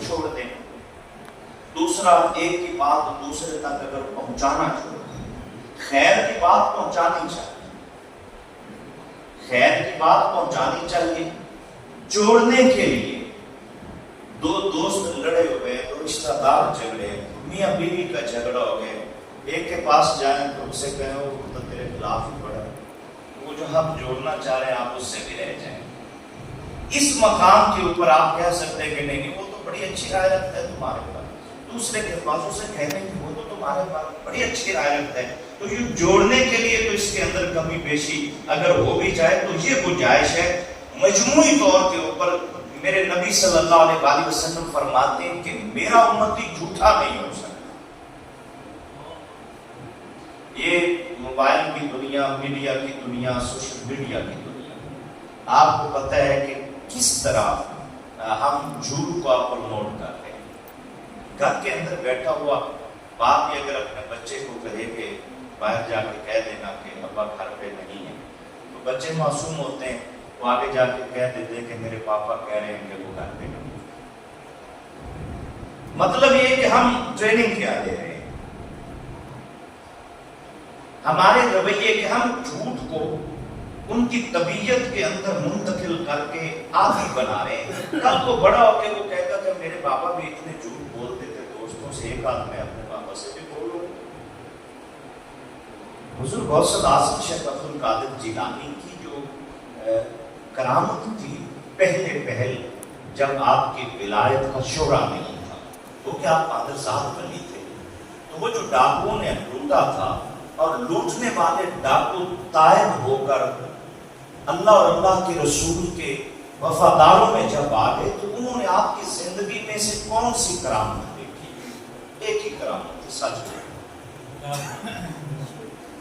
چھوڑ دینا. دوسرا ایک کی بات دوسرے تک اگر پہنچانا چھوڑ دیں. خیر کی بات پہنچانی چاہیے, خیر کی بات پہنچانی چاہیے. جوڑنے کے لیے دو دوست لڑے ہوئے, دو رشتہ دار جھگڑے, میاں بیوی کا جھگڑا ہو گیا, ایک کے پاس جائیں تو اسے کہیں وہ تو تیرے خلاف ہی پڑا, وہ جو ہم جوڑنا چاہ رہے ہیں آپ اس سے بھی رہ جائیں. اس مقام کے اوپر آپ کہہ سکتے ہیں کہ نہیں وہ تو بڑی اچھی رائے رکھتا ہے تمہارے پاس, دوسرے کے پاس اسے کہنے کی وہ تو تمہارے پاس بڑی اچھی رائے رکھتا ہے. تو یہ جوڑنے کے لیے تو اس کے اندر کمی بیشی اگر ہو بھی جائے تو یہ گنجائش ہے. مجموعی طور کے اوپر میرے نبی صلی اللہ علیہ وآلہ وسلم فرماتے ہیں کہ میرا امتی جھوٹا نہیں ہو سکتا. یہ موبائل کی دنیا, میڈیا کی دنیا, سوشل میڈیا کی دنیا, آپ کو پتہ ہے کہ کس طرح ہم جھوٹ کو پروموٹ کرتے ہیں. گھر کے اندر بیٹھا ہوا باپ یہ اگر اپنے بچے کو کہے کہ باہر جا کے کہہ دینا کہ ابا گھر پہ نہیں ہے, تو بچے معصوم ہوتے ہیں, وہ آگے جا کے کہہ دیتے ہیں کہ میرے پاپا کہہ رہے ہیں کہ وہ گھر پہ نہیں. مطلب یہ کہ ہم ٹریننگ کیا دے رہے ہیں, ہمارے رویے کہ ہم جھوٹ کو ان کی طبیعت کے اندر منتقل کر کے عادی بنا رہے ہیں. کل کو بڑا ہو کے وہ کہے گا کہ میرے پاپا بھی اتنے جھوٹ بولتے تھے دوستوں سے, ایک آدھ میں اپنے پاپا سے بھی بول لوں. حضور غوث اعظم شیخ عبد القادر جیلانی کی جو کرامت تھی پہلے پہل جب آپ کی ولایت کا شعرا نہیں تھا, تو کیا آپ قادرزاد ولی تھے, تو وہ جو ڈاکوؤں نے لوٹا تھا اور لوٹنے والے ڈاکو تائب ہو کر اللہ اور اللہ کے رسول کے وفاداروں میں جب آ گئے تو انہوں نے آپ کی زندگی میں سے کون سی کرامت دیکھی؟ ایک ہی کرامت تھی, سچ میں.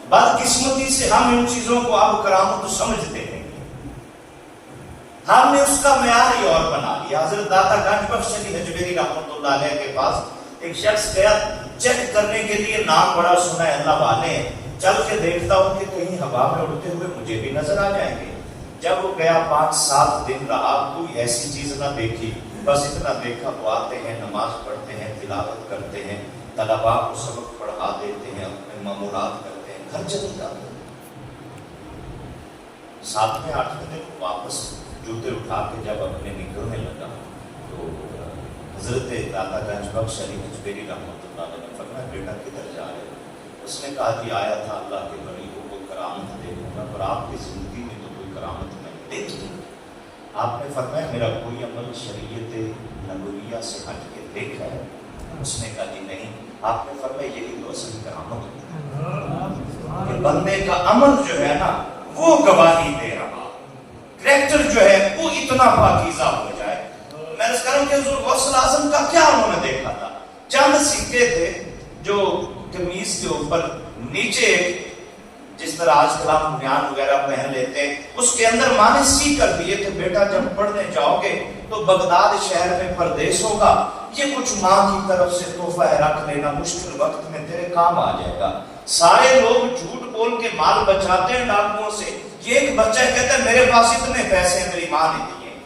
بدقسمتی سے ہم ان چیزوں کو اب کرامت سمجھتے ہیں, ہم نے اس کا معیار ہی اور بنا لیا. حضرت داتا گنج بخش علی حجویری رحمۃ اللہ علیہ کے پاس ایک شخص گیا چیک کرنے کے لیے, نام بڑا سنا ہے اللہ والے, چل کے دیکھتا ہوں کہ کہیں ہوا میں اڑتے ہوئے مجھے بھی نظر آ جائیں گے. جب وہ گیا 5-7 دن رہا, کوئی ایسی چیز نہ دیکھی, بس اتنا دیکھا وہ آتے ہیں, نماز پڑھتے ہیں, تلاوت کرتے ہیں, طلباء کو سبق پڑھا دیتے ہیں, اپنے معمولات کرتے ہیں, گھر چلے جاتے ہیں. 7ویں-8ویں دن واپس جوتے اٹھا کے جب اپنے نکلنے لگا تو حضرت داتا گنج بخش علی حجویری رحمۃ اللہ علیہ نے فرمایا بیٹا کدھر جا رہے ہو؟ اس نے کہا جی آیا تھا اللہ کے ولی کو کوئی کرامت دیکھوں گا, پر آپ کی زندگی میں تو کوئی کرامت نہیں دیکھی. آپ نے فرمایا میرا کوئی عمل شریعت نبویہ سے ہٹ کے دیکھا ہے؟ اس نے کہا جی نہیں. آپ نے فرمایا یہی تو اصل کرامت ہے کہ بندے کا عمل جو ہے نا وہ گواہی دے رہا, کریکٹر جو ہے وہ اتنا پاکیزہ ہو جائے. میں اس کروں کہ حضور غوث اعظم کا کیا انہوں نے دیکھا تھا, چند سکے تھے جو قمیص کے اوپر نیچے جس طرح آج کل ہم بنیان وغیرہ پہن لیتے ہیں, اس کے اندر مانے سی کر دیے کہ بیٹا جب پڑھنے جاؤ گے تو بغداد شہر میں پردیس ہوگا, یہ کچھ ماں کی طرف سے تحفہ ہے, رکھ لینا, مشکل وقت میں تیرے کام آ جائے گا. سارے لوگ جھوٹ بول کے مال بچاتے ہیں ڈاکوؤں سے. یہ ایک بچہ کہتا ہے میرے پاس اتنے پیسے ہیں, میری ماں نے دیے,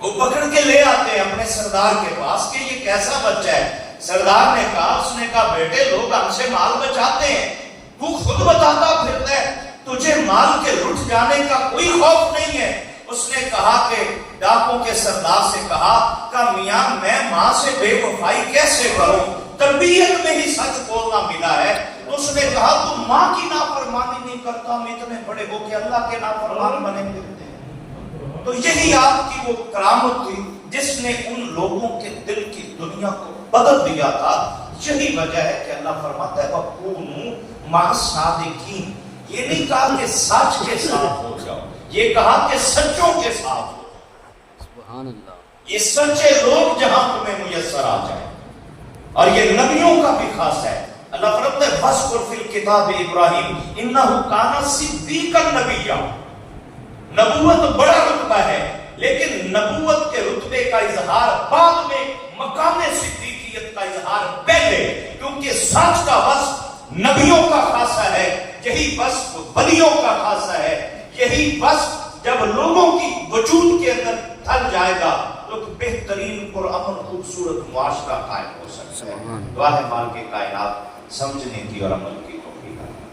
وہ پکڑ کے لے آتے ہیں اپنے سردار کے پاس کہ یہ کیسا بچہ ہے. سردار نے کہا, اس نے کہا بیٹے لوگ ہم سے مال بچاتے ہیں, تو خود بتاتا پھرتا ہے, تجھے مال کے لٹ جانے کا کوئی خوف نہیں ہے. اس نے کہا کہ ڈاکوں کے سردار سے کہا کہ میاں میں ماں سے بے وفائی کیسے کروں, تربیت میں ہی سچ بولنا ملا ہے. اس نے کہا تم ماں کی نافرمانی نہیں کرتا, ہم اتنے بڑے ہو کے اللہ کے نافرمان بنے پھرتے ہیں. تو یہی آپ کی وہ کرامت تھی جس نے ان لوگوں کے دل کی دنیا کو بدل دیا تھا. یہی وجہ ہے کہ اللہ فرماتا ہے وَكُونُوا مَعَ الصَّادِقِينَ. یہ نہیں کہا کہ سچ کے ساتھ ہو جاؤ, یہ کہا کہ سچوں کے ساتھ ہو. سبحان اللہ. یہ سچے لوگ جہاں تمہیں میسر آ جائیں, اور یہ نبیوں کا بھی خاص ہے. اللہ فرماتا ہے وَاذْكُرْ فِي الْكِتَابِ إِبْرَاهِيمَ إِنَّهُ كَانَ صِدِّيقًا نَبِيًّا. نبوت بڑا رتبہ ہے, لیکن نبوت کے رتبے کا اظہار بعد میں, مقام صدیقیت کا اظہار پہلے, کیونکہ سچ کا وصف نبیوں کا خاصہ ہے, یہی وصف ولیوں کا خاصہ ہے. یہی وصف جب لوگوں کی وجود کے اندر ڈھل جائے گا تو ایک بہترین پرامن خوبصورت معاشرہ قائم ہو سکتا ہے. دعا ہے مالک کائنات سمجھنے کی اور عمل کی